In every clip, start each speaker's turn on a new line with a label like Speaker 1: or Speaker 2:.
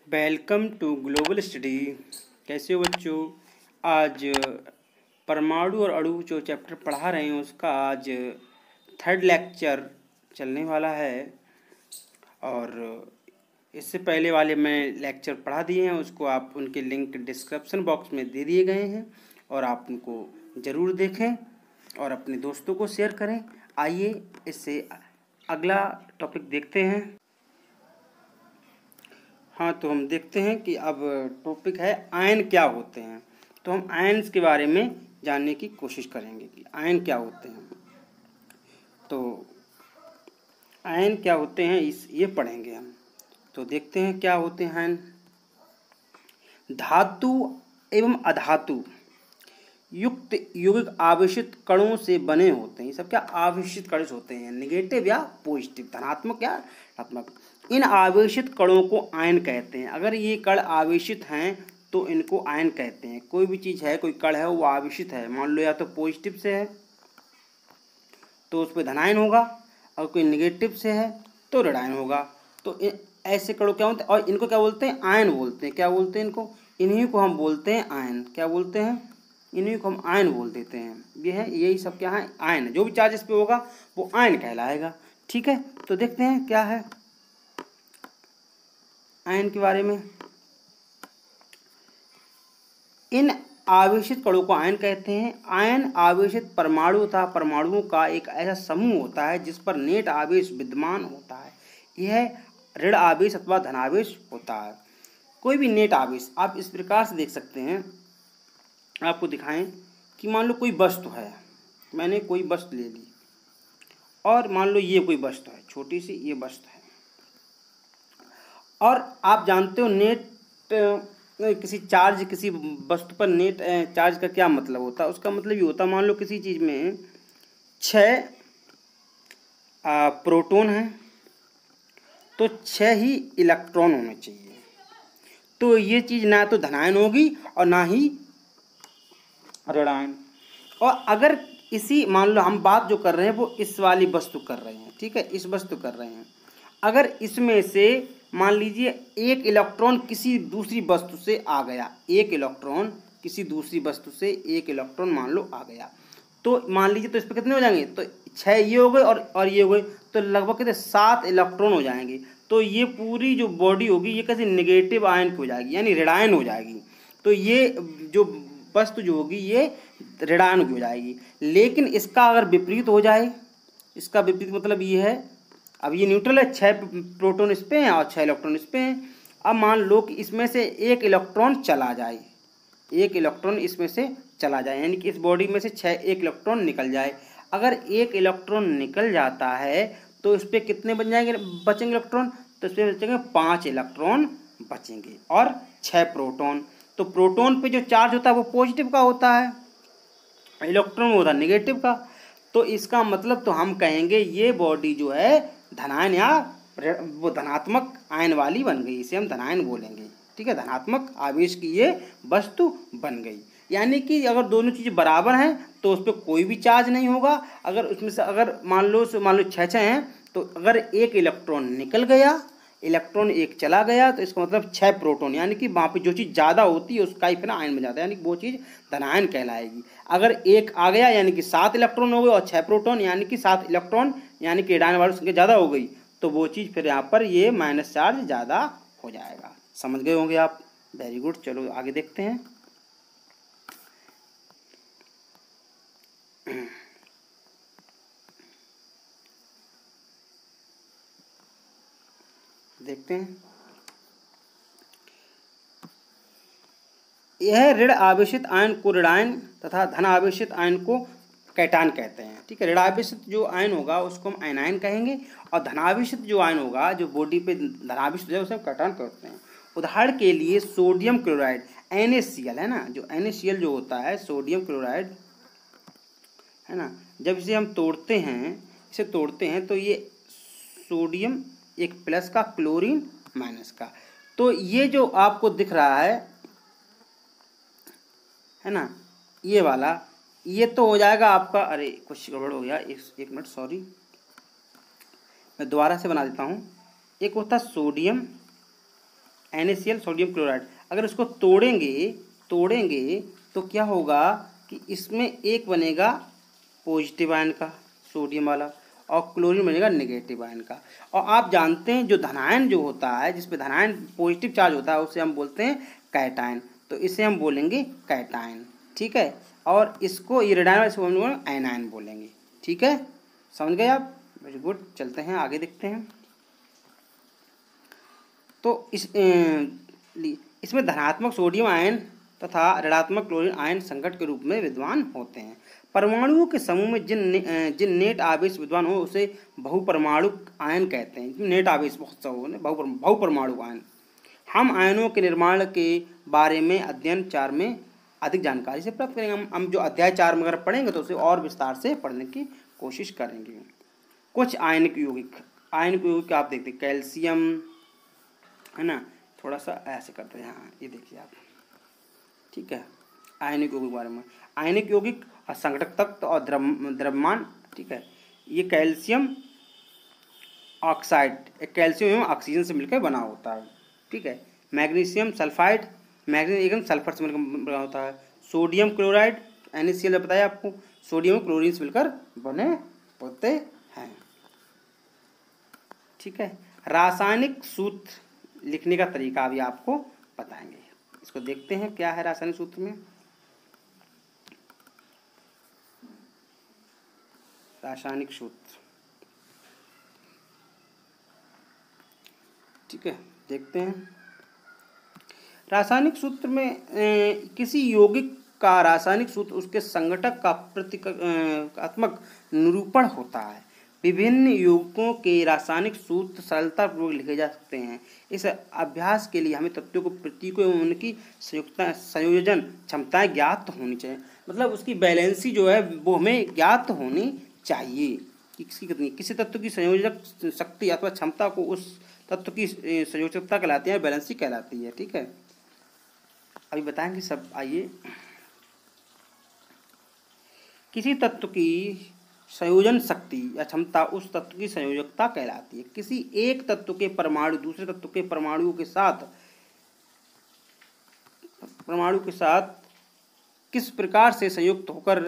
Speaker 1: Welcome to global study. कैसे हो बच्चों? आज परमाणु और अणु जो चैप्टर पढ़ा रहे हैं उसका आज थर्ड लेक्चर चलने वाला है। और इससे पहले वाले मैं लेक्चर पढ़ा दिए हैं, उसको आप उनके लिंक डिस्क्रिप्शन बॉक्स में दे दिए गए हैं और आप उनको ज़रूर देखें और अपने दोस्तों को शेयर करें। आइए इससे अगला टॉपिक देखते हैं। हाँ, तो हम देखते हैं कि अब टॉपिक है आयन क्या होते हैं। तो हम आयन्स के बारे में जानने की कोशिश करेंगे कि आयन क्या होते हैं। तो आयन क्या होते हैं ये पढ़ेंगे हम। तो देखते हैं क्या होते हैं आयन। धातु एवं अधातु युक्त यौगिक आवेशित कणों से बने होते हैं। ये सब क्या आवेशित कण होते हैं, नेगेटिव या पॉजिटिव, धनात्मक या ऋणात्मक। इन आवेशित कणों को आयन कहते हैं। अगर ये कण आवेशित हैं तो इनको आयन कहते हैं। कोई भी चीज़ है, कोई कण है वो आवेशित है, मान लो या तो पॉजिटिव से है तो उस पर धनायन होगा और कोई नेगेटिव से है तो ऋणायन होगा। तो ऐसे कणों क्या होते हैं और इनको क्या बोलते हैं? आयन बोलते हैं। क्या बोलते हैं इनको? इन्हीं को हम बोलते हैं आयन। क्या बोलते हैं? इन्हीं को हम आयन बोल देते हैं। ये है, यही सब क्या है? आयन है। जो भी चार्ज इस पे होगा वो आयन कहलाएगा। ठीक है, तो देखते हैं क्या है आयन के बारे में। इन आवेशित कणों को आयन कहते हैं। आयन आवेशित परमाणु तथा परमाणुओं का एक ऐसा समूह होता है जिस पर नेट आवेश विद्यमान होता है। यह ऋण आवेश अथवा धनावेश होता है। कोई भी नेट आवेश आप इस प्रकार से देख सकते हैं। आपको दिखाएं कि मान लो कोई वस्तु है, मैंने कोई वस्तु ले ली और मान लो ये कोई वस्तु है, छोटी सी ये वस्तु है। और आप जानते हो नेट किसी चार्ज, किसी वस्तु पर नेट चार्ज का क्या मतलब होता है? उसका मतलब ये होता है, मान लो किसी चीज़ में 6 प्रोटॉन है तो 6 ही इलेक्ट्रॉन होने चाहिए। तो ये चीज़ ना तो धनायन होगी और ना ही ऋणायन। और अगर इसी, मान लो हम बात जो कर रहे हैं वो इस वाली वस्तु कर रहे हैं, ठीक है, इस वस्तु कर रहे हैं। अगर इसमें से मान लीजिए एक इलेक्ट्रॉन किसी दूसरी वस्तु से आ गया, एक इलेक्ट्रॉन किसी दूसरी वस्तु से एक इलेक्ट्रॉन मान लो आ गया, तो मान लीजिए तो इस पर कितने हो जाएंगे? तो 6 ये हो गए और ये हो गए, तो लगभग कितने 7 इलेक्ट्रॉन हो जाएंगे। तो ये पूरी जो बॉडी होगी ये कैसे नेगेटिव आयन की हो जाएगी, यानी ऋणायन हो जाएगी। तो ये जो वस्तु जो होगी ये ऋणायन की हो जाएगी। लेकिन इसका अगर विपरीत हो जाए, इसका विपरीत मतलब ये है, अब ये न्यूट्रल है, 6 प्रोटॉन इस पे हैं और 6 इलेक्ट्रॉन इस पे हैं। अब मान लो कि इसमें से एक इलेक्ट्रॉन चला जाए, एक इलेक्ट्रॉन इसमें से चला जाए, यानी कि इस बॉडी में से 6 एक इलेक्ट्रॉन निकल जाए। अगर एक इलेक्ट्रॉन निकल जाता है तो इस पर कितने बन जाएंगे, बचेंगे इलेक्ट्रॉन? तो इस पर बचेंगे 5 इलेक्ट्रॉन बचेंगे और 6 प्रोटॉन। तो प्रोटॉन पे जो चार्ज होता है वो पॉजिटिव का होता है, इलेक्ट्रॉन होता है नेगेटिव का। तो इसका मतलब तो हम कहेंगे ये बॉडी जो है धनायन या वो धनात्मक आयन वाली बन गई, इसे हम धनायन बोलेंगे। ठीक है, धनात्मक आवेश की ये वस्तु बन गई। यानी कि अगर दोनों चीज़ें बराबर हैं तो उस पर कोई भी चार्ज नहीं होगा। अगर उसमें से अगर मान लो 6 हैं तो अगर एक इलेक्ट्रॉन निकल गया, इलेक्ट्रॉन एक चला गया, तो इसका मतलब 6 प्रोटॉन, यानी कि वहाँ पे जो चीज़ ज़्यादा होती है उसका ही फिर आयन बन जाता है, यानी कि वो चीज़ धनायन कहलाएगी। अगर एक आ गया यानी कि 7 इलेक्ट्रॉन हो गए और 6 प्रोटॉन यानी कि 7 इलेक्ट्रॉन, यानी कि ऋणायन वाली संख्या ज़्यादा हो गई, तो वो चीज़ फिर यहाँ पर ये माइनस चार्ज ज़्यादा हो जाएगा। समझ गए होंगे आप? Very good. चलो आगे देखते हैं। देखते हैं, यह ऋण आवेशित आयन को ऋणायन तथा धन आवेशित आयन को कैटायन कहते हैं। ठीक है, ऋण आवेशित जो आयन होगा उसको हम एनायन कहेंगे और धनावेशित जो आयन होगा, जो बॉडी पे धनावेशित हो जाए उसे हम कैटायन कहते हैं। उदाहरण के लिए सोडियम क्लोराइड NaCl है ना, जो NaCl जो होता है सोडियम क्लोराइड है ना, जब इसे हम तोड़ते हैं तो ये सोडियम एक प्लस का, क्लोरीन माइनस का। तो ये जो आपको दिख रहा है ना, ये वाला, ये तो हो जाएगा आपका, अरे कुछ गड़बड़ हो गया, एक मिनट, सॉरी, मैं दोबारा से बना देता हूँ। एक होता सोडियम NaCl सोडियम क्लोराइड, अगर इसको तोड़ेंगे तो क्या होगा कि इसमें एक बनेगा पॉजिटिव आयन का सोडियम वाला और क्लोरीन बनेगा नेगेटिव आयन का। और आप जानते हैं जो धनायन जो होता है, जिस पे धनायन पॉजिटिव चार्ज होता है, उसे हम बोलते हैं कैटायन। तो इसे हम बोलेंगे कैटायन, ठीक है। और इसको ये रेडायन वाले हम लोग एनायन बोलेंगे, ठीक है। समझ गए आप? Very good. चलते हैं आगे, देखते हैं। तो इसमें धनात्मक सोडियम आयन तथा ऋणात्मक क्लोरीन आयन संकट के रूप में विद्यमान होते हैं। परमाणुओं के समूह में जिन नेट आवेश विद्यमान हो उसे बहुपरमाणु आयन कहते हैं। नेट आवेश बहुत सा हो, बहुपरमाणु आयन। हम आयनों के निर्माण के बारे में अध्ययन 4 में अधिक जानकारी से प्राप्त करेंगे। हम जो अध्याय 4 में अगर पढ़ेंगे तो उसे और विस्तार से पढ़ने की कोशिश करेंगे। कुछ आयनिक यौगिक आप देखते हैं, कैल्शियम है ना, थोड़ा सा ऐसे करते हैं, हाँ ये देखिए आप, ठीक है। आयनिक यौगिक के बारे में, आयनिक यौगिक और संघटक तत्व और द्रव्यमान, ठीक है। ये कैल्शियम ऑक्साइड कैल्शियम एवं ऑक्सीजन से मिलकर बना होता है, ठीक है। मैग्नीशियम सल्फाइड, मैग्नीशियम एकदम सल्फर से मिलकर बना होता है। सोडियम क्लोराइड NaCl बताया आपको, सोडियम क्लोरीन से मिलकर बने होते हैं, ठीक है। रासायनिक सूत्र लिखने का तरीका भी आपको बताएंगे। इसको देखते हैं क्या है रासायनिक सूत्र में। रासायनिक सूत्र, ठीक है, देखते हैं। रासायनिक सूत्र में किसी यौगिक का रासायनिक सूत्र उसके संघटक का प्रतीकात्मक निरूपण होता है। विभिन्न यौगिकों के रासायनिक सूत्र सरलतापूर्वक लिखे जा सकते हैं। इस अभ्यास के लिए हमें तत्वों को प्रतीकों एवं उनकी संयोजन क्षमताएं ज्ञात होनी चाहिए। मतलब उसकी बैलेंसी जो है वो हमें ज्ञात होनी चाहिए कि किसी तत्व की संयोजक शक्ति अथवा क्षमता को उस तत्व की संयोजकता कहलाती है, बैलेंसी कहलाती है, ठीक है। अभी बताएंगे सब, आइए। किसी तत्व की संयोजन शक्ति या क्षमता उस तत्व की संयोजकता कहलाती है। किसी एक तत्व के परमाणु दूसरे तत्व के परमाणु के साथ किस प्रकार से संयुक्त होकर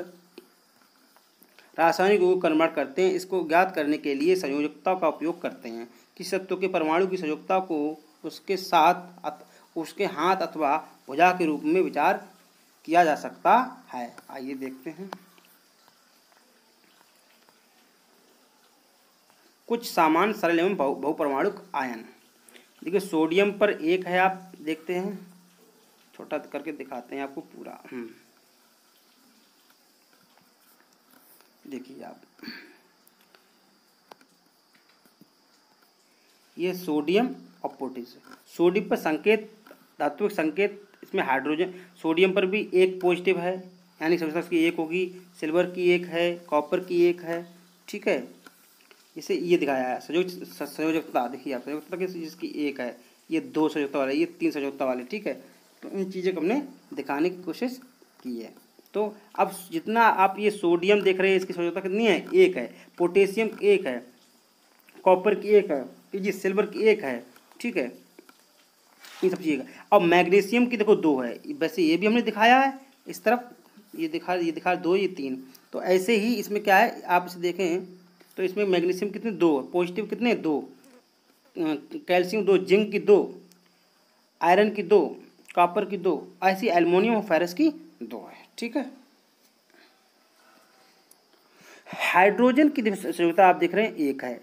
Speaker 1: रासायनिक यौगिक कन्वर्ट करते हैं, इसको ज्ञात करने के लिए संयोजकता का उपयोग करते हैं। किसी तत्व के परमाणु की संयोजकता को उसके हाथ अथवा भुजा के रूप में विचार किया जा सकता है। आइए देखते हैं कुछ सामान्य सरल एवं बहुपरमाणु आयन। देखिए सोडियम पर एक है, आप देखते हैं, छोटा करके दिखाते हैं आपको पूरा। देखिए आप, ये सोडियम और पोटेशियम। सोडियम पर संकेत, धात्विक संकेत, इसमें हाइड्रोजन। सोडियम पर भी एक पॉजिटिव है, यानी संयोजकता की एक होगी। सिल्वर की एक है, कॉपर की एक है, ठीक है। इसे ये दिखाया है संयोजकता। देखिए आप, संयोजकता जिसकी एक है, ये 2 संयोजकता वाले, ये 3 संयोजकता वाले, ठीक है। तो इन चीज़ों को हमने दिखाने की कोशिश की है। तो अब जितना आप ये सोडियम देख रहे हैं, इसकी संयोजकता कितनी है? एक है। पोटेशियम की एक है, कॉपर की एक है, जी सिल्वर की एक है, ठीक है। ये सब चीज़ें। अब मैग्नीशियम की देखो 2 है, वैसे ये भी हमने दिखाया है इस तरफ, ये दिखा 2, ये 3। तो ऐसे ही इसमें क्या है, आप इसे देखें तो इसमें मैग्नीशियम कितने? 2, पॉजिटिव कितने? 2, कैल्शियम 2, जिंक की 2, आयरन की 2, कॉपर की 2, ऐसी एल्युमिनियम और फेरस की 2 है, ठीक है। हाइड्रोजन की संयोजकता आप देख रहे हैं एक है,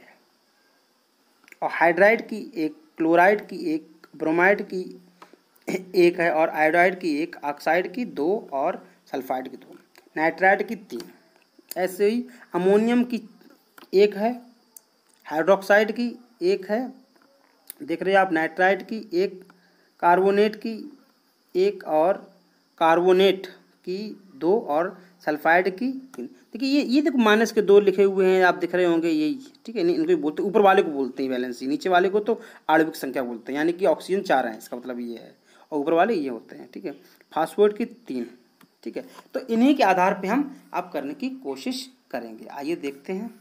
Speaker 1: और हाइड्राइड की एक, क्लोराइड की एक, ब्रोमाइड की एक है, और आयोडाइड की एक, ऑक्साइड की 2 और सल्फाइड की 2, नाइट्राइड की 3। ऐसे ही अमोनियम की एक है, हाइड्रोक्साइड की एक है, देख रहे हैं आप, नाइट्राइड की एक, कार्बोनेट की एक, और कार्बोनेट की 2 और सल्फाइड की 3। देखिए ये देखो माइनस के 2 लिखे हुए हैं, आप दिख रहे होंगे, यही, ठीक है। इनको बोलते, ऊपर वाले को बोलते हैं वैलेंसी, नीचे वाले को तो आणविक संख्या बोलते हैं, यानी कि ऑक्सीजन 4 है, इसका मतलब ये है, और ऊपर वाले ये होते हैं, ठीक है। फास्फोरेट की 3, ठीक है। तो इन्हीं के आधार पे हम अब करने की कोशिश करेंगे। आइए देखते हैं।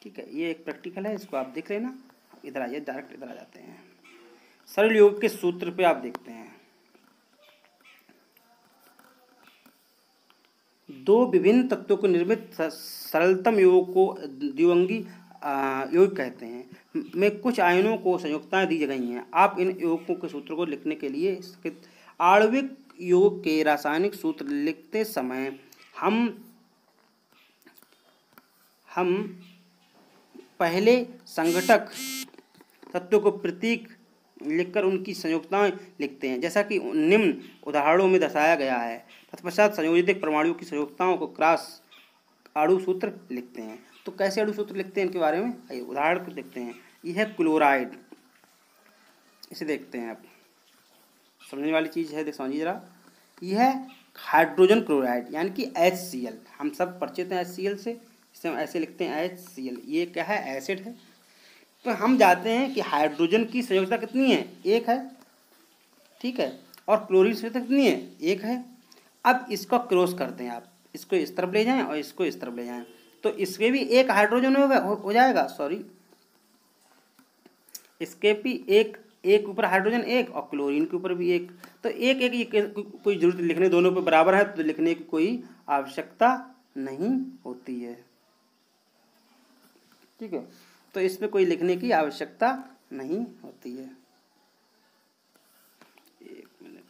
Speaker 1: ठीक है, ये एक प्रैक्टिकल है, इसको आप देख लेना। इधर आइए, डायरेक्ट इधर आ जाते हैं। सरल योग के सूत्र पे आप देखते हैं। दो विभिन्न तत्वों को निर्मित सरलतम योग को द्विअंगी योग कहते हैं। में कुछ आयनों को संयुक्ताएं दी गई हैं। आप इन योगों के सूत्रों को लिखने के लिए आणविक योग के रासायनिक सूत्र लिखते समय हम पहले संघटक तत्वों को प्रतीक लिखकर उनकी संयुक्ताएं लिखते हैं, जैसा कि निम्न उदाहरणों में दर्शाया गया है। तत्पश्चात संयोजित परमाणुओं की संयुक्ताओं को क्रॉस अणु सूत्र लिखते हैं। तो कैसे अणु सूत्र लिखते हैं इनके बारे में आइए उदाहरण को देखते हैं। यह है क्लोराइड, इसे देखते हैं आप, समझने वाली चीज़ है, देख समझिए जरा। यह है हाइड्रोजन क्लोराइड यानी कि HCl, हम सब परिचित हैं HCl से, इसे हम ऐसे लिखते हैं HCl। ये क्या है, एसिड है। तो हम जाते हैं कि हाइड्रोजन की संयोजकता कितनी है, 1 है, ठीक है, और क्लोरीन संयोजकता कितनी है, 1 है। अब इसको क्रॉस करते हैं आप, इसको इस तरफ ले जाएं और इसको इस तरफ ले जाएं, तो इसके भी एक हाइड्रोजन हो जाएगा, सॉरी, इसके भी एक ऊपर हाइड्रोजन 1 और क्लोरीन के ऊपर भी 1। तो एक कोई जरूरत लिखने, दोनों पे बराबर है तो लिखने की कोई आवश्यकता नहीं होती है, ठीक है। तो इसमें कोई लिखने की आवश्यकता नहीं होती है। एक मिनट,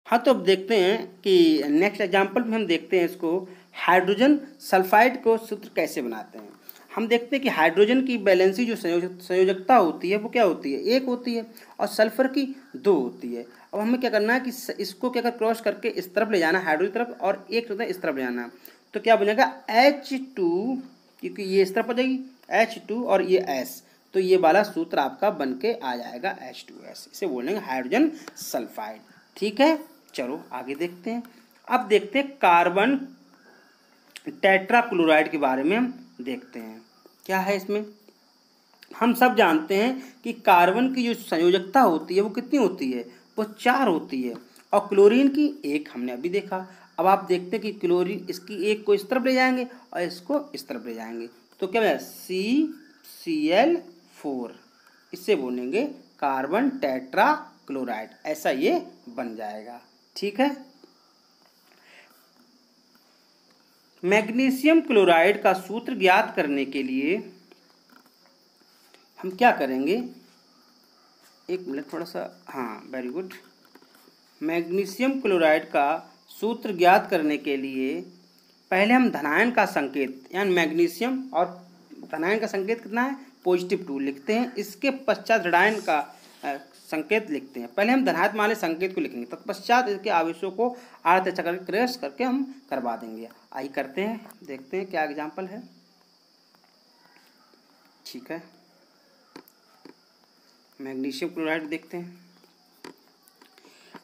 Speaker 1: हाँ, तो अब देखते हैं कि नेक्स्ट एग्जाम्पल में हम देखते हैं इसको, हाइड्रोजन सल्फाइड को सूत्र कैसे बनाते हैं। हम देखते हैं कि हाइड्रोजन की बैलेंसी जो संयोजकता होती है वो क्या होती है, 1 होती है, और सल्फर की 2 होती है। अब हमें क्या करना है कि इसको क्या कर क्रॉस करके इस तरफ ले जाना है, हाइड्रोजन तरफ, और एक इस तरफ ले जाना है। तो क्या बनेगा H2, क्योंकि ये इस तरफ हो जाएगी H2 और ये S, तो ये वाला सूत्र आपका बन के आ जाएगा H2S, इसे बोलेंगे हाइड्रोजन सल्फाइड, ठीक है। चलो आगे देखते हैं। अब देखते हैं कार्बन टेट्राक्लोराइड के बारे में हम देखते हैं। क्या है इसमें, हम सब जानते हैं कि कार्बन की जो संयोजकता होती है वो कितनी होती है, वो 4 होती है, और क्लोरीन की 1 हमने अभी देखा। अब आप देखते हैं कि क्लोरीन, इसकी 1 को इस तरफ ले जाएंगे और इसको इस तरफ ले जाएंगे, तो क्या है CCl4, इससे बोलेंगे कार्बन टेट्राक्लोराइड, ऐसा ये बन जाएगा, ठीक है। मैग्नीशियम क्लोराइड का सूत्र ज्ञात करने के लिए हम क्या करेंगे, एक मिनट थोड़ा सा, हाँ वेरी गुड। मैग्नीशियम क्लोराइड का सूत्र ज्ञात करने के लिए पहले हम धनायन का संकेत, यानी मैग्नीशियम और धनायन का संकेत कितना है, +2 लिखते हैं। इसके पश्चात ऋणायन का संकेत लिखते हैं। पहले हम धनात्मक वाले संकेत को लिखेंगे, तत्पश्चात इसके आवेशों को आर्थ चक्र क्रॉस करके हम करवा देंगे। आइए करते हैं, देखते हैं क्या एग्जाम्पल है, ठीक है। मैग्नीशियम क्लोराइड देखते हैं।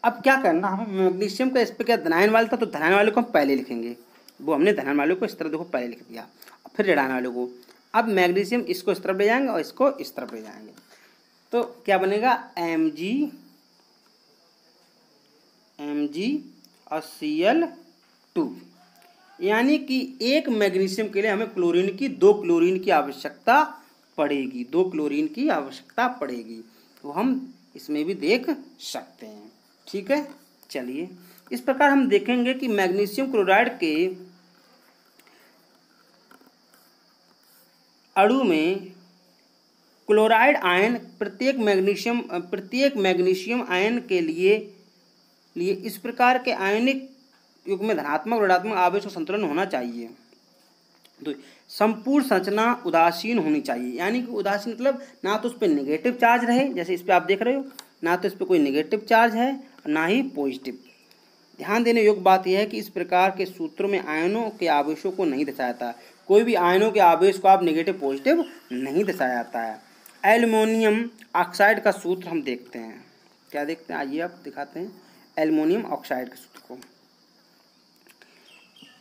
Speaker 1: अब क्या करना, हमें मैग्नीशियम का इस पर क्या धनायन वाला था, तो धनायन वाले को हम पहले लिखेंगे, वो हमने धनायन वाले को इस तरह देखो पहले लिख दिया, फिर ऋणायन वाले को। अब मैग्नीशियम इसको इस तरफ ले जाएंगे और इसको इस तरफ ले जाएंगे, तो क्या बनेगा Mg और Cl2, यानी कि एक मैग्नीशियम के लिए हमें क्लोरीन की 2 क्लोरीन की आवश्यकता पड़ेगी, 2 क्लोरीन की आवश्यकता पड़ेगी, तो हम इसमें भी देख सकते हैं, ठीक है। चलिए इस प्रकार हम देखेंगे कि मैग्नीशियम क्लोराइड के अणु में क्लोराइड आयन प्रत्येक मैग्नीशियम आयन के लिए इस प्रकार के आयनिक युग्म में धनात्मक ऋणात्मक आवेश का संतुलन होना चाहिए। तो संपूर्ण संरचना उदासीन होनी चाहिए, यानी कि उदासीन मतलब ना तो उस पर नेगेटिव चार्ज रहे, जैसे इस पर आप देख रहे हो, ना तो इस पर कोई नेगेटिव चार्ज है और ना ही पॉजिटिव। ध्यान देने योग्य बात यह है कि इस प्रकार के सूत्रों में आयनों के आवेशों को नहीं दर्शाया जाता, कोई भी आयनों के आवेश को आप नेगेटिव पॉजिटिव नहीं दर्शाया जाता है। एल्युमिनियम ऑक्साइड का सूत्र हम देखते हैं, क्या देखते हैं, आइए आप दिखाते हैं एल्युमिनियम ऑक्साइड के सूत्र को।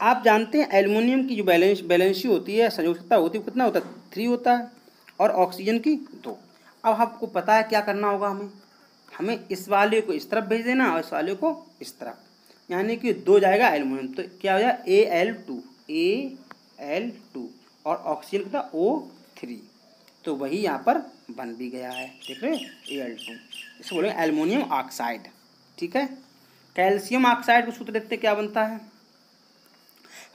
Speaker 1: आप जानते हैं एल्युमिनियम की जो बैलेंसी होती है, संयोजकता होती है, कितना होता है, 3 होता है, और ऑक्सीजन की 2। अब आपको पता है क्या करना होगा, हमें इस वाले को इस तरफ भेज देना और इस वाले को इस तरफ। यानी कि 2 जाएगा एल्युमिनियम, तो क्या हो जाएगा Al2 और ऑक्सीजन कितना O3, तो वही यहाँ पर बन भी गया है, देख रहे हैं Al2, इसको बोलेंगे एल्युमिनियम ऑक्साइड। ठीक है, कैल्शियम ऑक्साइड का सूत्र देखते क्या बनता है।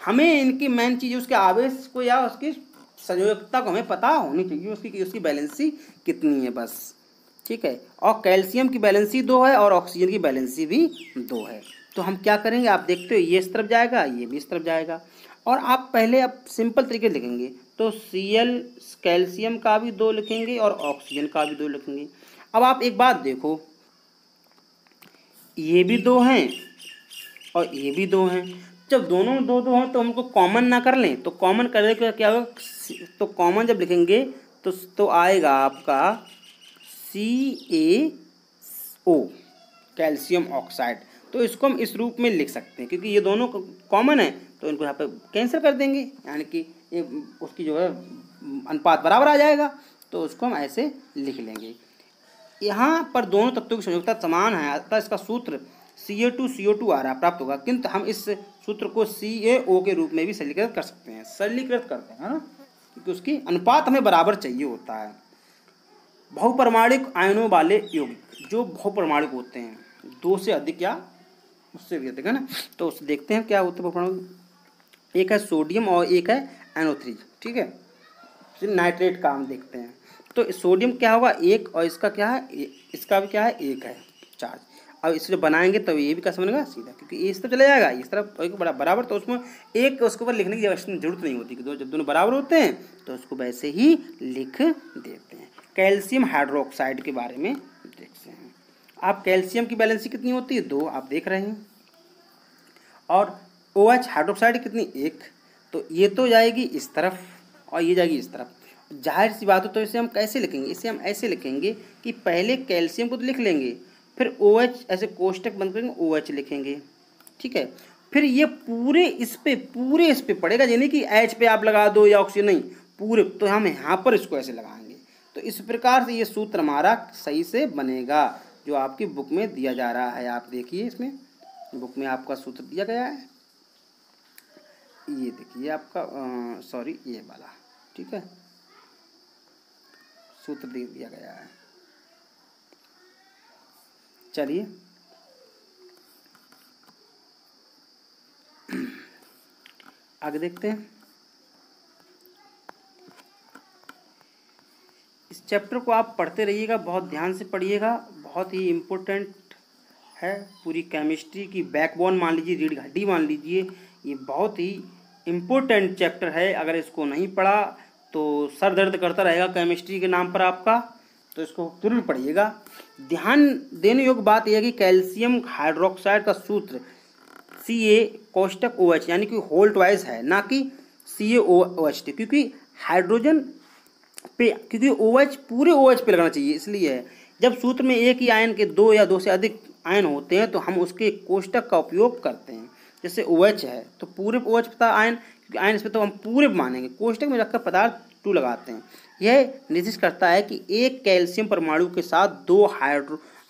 Speaker 1: हमें इनकी मेन चीज़ उसके आवेश को या उसकी संयोजकता को हमें पता होनी चाहिए, उसकी बैलेंसी कितनी है बस। ठीक है, और कैल्शियम की बैलेंसी 2 है और ऑक्सीजन की बैलेंसी भी 2 है। तो हम क्या करेंगे, आप देखते हो ये इस तरफ जाएगा, ये भी इस तरफ जाएगा, और आप पहले अब सिंपल तरीके से लिखेंगे तो Cl कैल्शियम का भी 2 लिखेंगे और ऑक्सीजन का भी 2 लिखेंगे। अब आप एक बात देखो, ये भी 2 हैं और ये भी 2 हैं, जब दोनों 2 हैं तो हमको कॉमन ना कर लें, तो कॉमन करने का क्या होगा, तो कॉमन जब लिखेंगे तो आएगा आपका CaO कैल्शियम ऑक्साइड। तो इसको हम इस रूप में लिख सकते हैं, क्योंकि ये दोनों कॉमन है तो इनको यहाँ पे कैंसिल कर देंगे, यानी कि ये उसकी जो है अनुपात बराबर आ जाएगा, तो उसको हम ऐसे लिख लेंगे। यहाँ पर दोनों तत्वों की संयोजकता समान है, अतः इसका सूत्र Ca2CO2 आ रहा प्राप्त होगा, किंतु हम इस सूत्र को CaO के रूप में भी सरलीकृत कर सकते हैं, सरलीकृत करते हैं ना, क्योंकि उसकी अनुपात हमें बराबर चाहिए होता है। बहुपरमाणुक आयनों वाले यौगिक जो बहुपरमाणुक होते हैं, 2 से अधिक या उससे भी अधिक है ना, तो उससे देखते हैं क्या होते हैं बहुपरमाणुक। एक है सोडियम और एक है NO3। ठीक है, फिर नाइट्रेट का हम देखते हैं, तो सोडियम क्या होगा 1 और इसका क्या है, इसका भी क्या है 1 है चार्ज। अब इसको बनाएंगे तो ये भी कैसे बनेगा सीधा, क्योंकि ये इस तरफ चला जाएगा, इस तरफ एक बराबर, तो उसमें एक उसके ऊपर लिखने की जरूरत नहीं होती, कि जब दोनों बराबर होते हैं तो उसको वैसे ही लिख देते हैं। कैल्शियम हाइड्रोक्साइड के बारे में देखते हैं। आप कैल्शियम की बैलेंसी कितनी होती है 2, आप देख रहे हैं, और OH हाइड्रोक्साइड कितनी 1, तो ये तो जाएगी इस तरफ और ये जाएगी इस तरफ। जाहिर सी बात हो, तो इसे हम कैसे लिखेंगे, इसे हम ऐसे लिखेंगे कि पहले कैल्शियम को तो लिख लेंगे, फिर OH ऐसे कोष्टक बंद करेंगे, OH लिखेंगे। ठीक है, फिर ये पूरे इस पे पड़ेगा, यानी कि H पे आप लगा दो या ऑक्सीजन, नहीं पूरे, तो हम यहाँ पर इसको ऐसे लगाएंगे। तो इस प्रकार से ये सूत्र हमारा सही से बनेगा, जो आपकी बुक में दिया जा रहा है। आप देखिए, इसमें बुक में आपका सूत्र दिया गया है, ये देखिए आपका सॉरी ये वाला, ठीक है, सूत्र दिया गया है। चलिए आगे देखते हैं। इस चैप्टर को आप पढ़ते रहिएगा, बहुत ध्यान से पढ़िएगा, बहुत ही इम्पोर्टेंट है। पूरी केमिस्ट्री की बैकबोन मान लीजिए, रीढ़ की हड्डी मान लीजिए, ये बहुत ही इम्पोर्टेंट चैप्टर है। अगर इसको नहीं पढ़ा तो सर दर्द करता रहेगा केमिस्ट्री के नाम पर आपका, तो इसको जरूर पढ़िएगा। ध्यान देने योग्य बात यह है कि कैल्शियम हाइड्रोक्साइड का सूत्र Ca कोष्टक OH यानी कि होल्ट वाइज है, ना कि CaOH, क्योंकि हाइड्रोजन पे, क्योंकि OH पूरे OH पे लगना चाहिए, इसलिए है। जब सूत्र में एक ही आयन के 2 या 2 से अधिक आयन होते हैं तो हम उसके कोष्टक का उपयोग करते हैं। जैसे OH है तो पूरे OH पता आयन, क्योंकि आयन इसमें तो हम पूरे मानेंगे, कोष्टक में रखकर पदार्थ 2 लगाते हैं। यह निर्दिष्ट करता है कि एक कैल्शियम परमाणु के साथ 2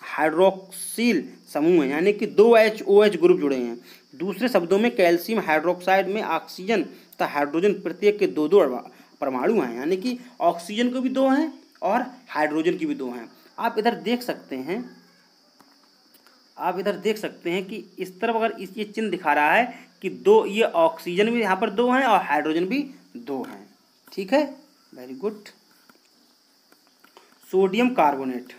Speaker 1: हाइड्रोक्सिल समूह हैं, यानी कि 2 HOH ग्रुप जुड़े हैं। दूसरे शब्दों में कैल्शियम हाइड्रोक्साइड में ऑक्सीजन तथा हाइड्रोजन प्रत्येक के 2 परमाणु हैं, यानी कि ऑक्सीजन को भी 2 हैं और हाइड्रोजन की भी 2 हैं। आप इधर देख सकते हैं, कि इस तरफ अगर ये चिन्ह दिखा रहा है कि 2, ये ऑक्सीजन भी यहाँ पर 2 हैं और हाइड्रोजन भी 2 हैं। ठीक है, वेरी गुड। सोडियम कार्बोनेट,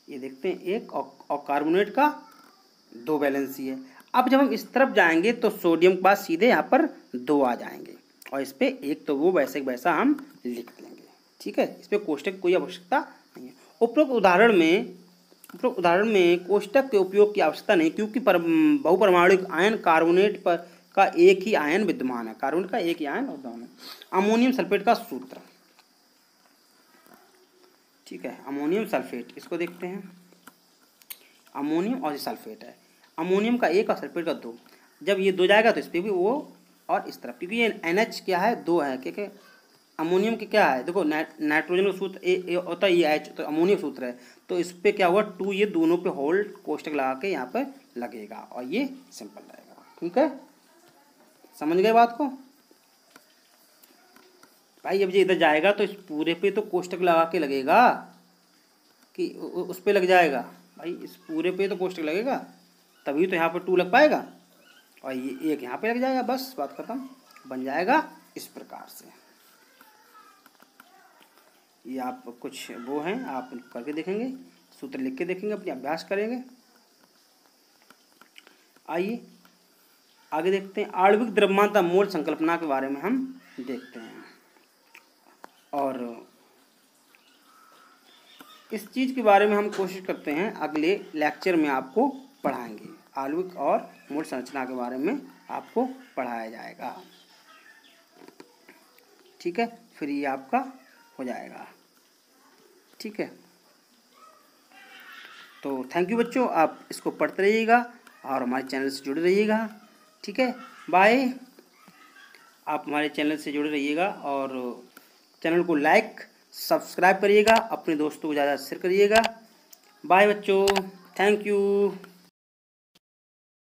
Speaker 1: ये देखते हैं एक, और कार्बोनेट का 2 बैलेंसी है। अब जब हम इस तरफ जाएंगे तो सोडियम के बाद सीधे यहाँ पर 2 आ जाएंगे, और इस पर 1 तो वो वैसे वैसा हम लिख देंगे। ठीक है, इस पर कोष्टक की कोई आवश्यकता नहीं है। उपरोक्त उदाहरण में कोष्टक के उपयोग की आवश्यकता नहीं, क्योंकि बहुपरमाणुक आयन कार्बोनेट पर का एक ही आयन विद्यमान है, कार्बोनेट का एक ही आयन विद्यमान है। अमोनियम सल्फेट का सूत्र, ठीक है, अमोनियम सल्फेट, इसको देखते हैं। अमोनियम और सल्फेट है, अमोनियम का 1 और सल्फेट का 2। जब ये 2 जाएगा तो इस पर भी वो और इस तरफ, क्योंकि ये NH क्या है 2 है, क्या अमोनियम के क्या है, देखो नाइट्रोजन का सूत्र ए होता है, ये एच, तो अमोनियम सूत्र है, तो इस पे क्या हुआ 2, ये दोनों पे होल्ड कोष्टक लगा के यहाँ पे लगेगा और ये सिंपल रहेगा। ठीक है, समझ गए बात को भाई। अब ये इधर जाएगा तो इस पूरे पे तो कोष्टक लगा के लगेगा कि उस पे लग जाएगा भाई, इस पूरे पे तो कोष्टक लगेगा, तभी तो यहाँ पर 2 लग पाएगा और ये एक यहाँ पे लग जाएगा, बस बात खत्म, बन जाएगा इस प्रकार से। ये आप कुछ वो हैं, आप करके देखेंगे, सूत्र लिख के देखेंगे, अपने अभ्यास करेंगे। आइए आगे देखते हैं, आणविक द्रव्यमानता मोल संकल्पना के बारे में हम देखते हैं, और इस चीज़ के बारे में हम कोशिश करते हैं अगले लेक्चर में आपको पढ़ाएंगे। आणविक और मोल संरचना के बारे में आपको पढ़ाया जाएगा। ठीक है, फिर ये आपका हो जाएगा। ठीक है, तो थैंक यू बच्चों, आप इसको पढ़ते रहिएगा और हमारे चैनल से जुड़े रहिएगा। ठीक है, बाय। आप हमारे चैनल से जुड़े रहिएगा और चैनल को लाइक सब्सक्राइब करिएगा, अपने दोस्तों को ज़्यादा शेयर करिएगा। बाय बच्चों, थैंक यू।